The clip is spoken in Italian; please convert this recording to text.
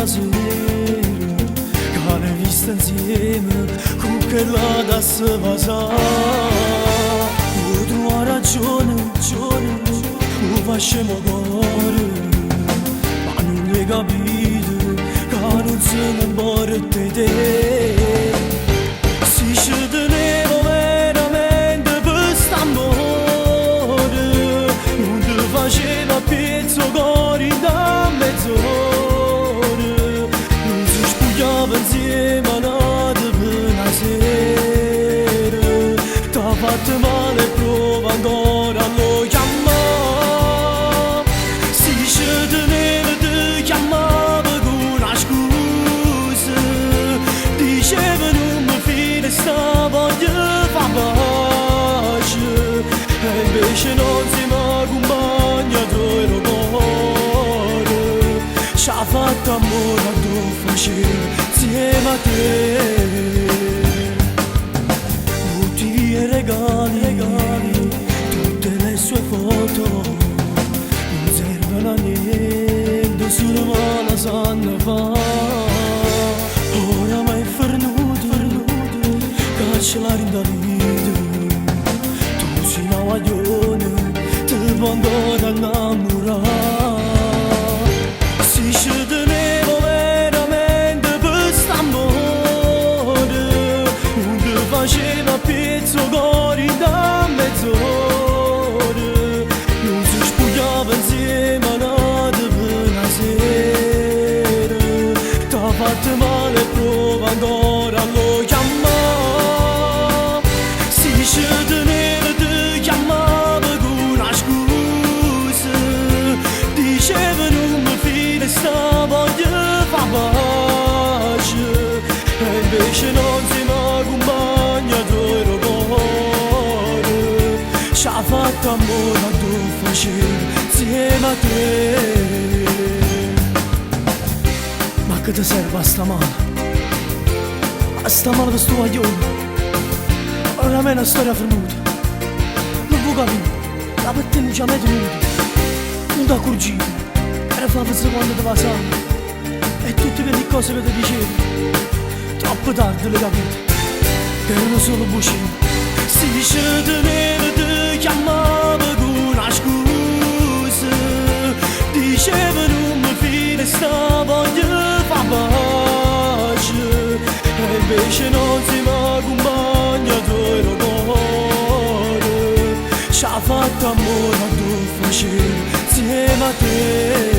una sera che l'hai vista insieme con quella da se vasa. Tu hai ragione, lo facciamo cuore, ma non l'hai capito che non se ne porta te. Si ci tenevo veramente per st'amore, non ti faceva pezzo cuore da mezz'ora, non si spogliava insieme a notte per una sera. T'ha fatto male e prova ancora a lo chiamare. Si ci teneva ti chiamava con una scusa, diceva non mi fide sta voglia fa pace, e invece non si mi accompagna il cuore. Ci ha fatto amore a tu facevo insieme a te. Regali, tutte le sue foto non servono a niente, solo me la sanno fare. Ora mi è fornuto, caccia la rindavita, tu sei una guaglione, ti può ancora innamorare. Si ci tenevo veramente per st'amore, non ti faceva pezzo cuore da mezz'ora, non si spogliava insieme a notte per una sera. T'ha fatto male e prova ancora a lo chiamare. Si ci teneva ti chiamava con una scusa, diceva non mi fide sta voglia fa pace, e invece non si mi accompagna il cuore. Ci ha fatto amore a tu facevo insieme a te. Ma che ti serve a sta mano? A sta mano per sto guaglione? Ora a me è una storia frenuta, non può capire, la per te non ci ha mai tenuto. Non ti accorgi, era fa per quando ti passava, e tutte quelle cose che ti dicevo troppo tardi le capite, che erano solo bucine. Si ci teneva ti chiamava con una scusa, diceva non mi fide sta voglia fa pace, e invece non si mi accompagna il cuore. Ci ha fatto amore a tu facevo insieme a te.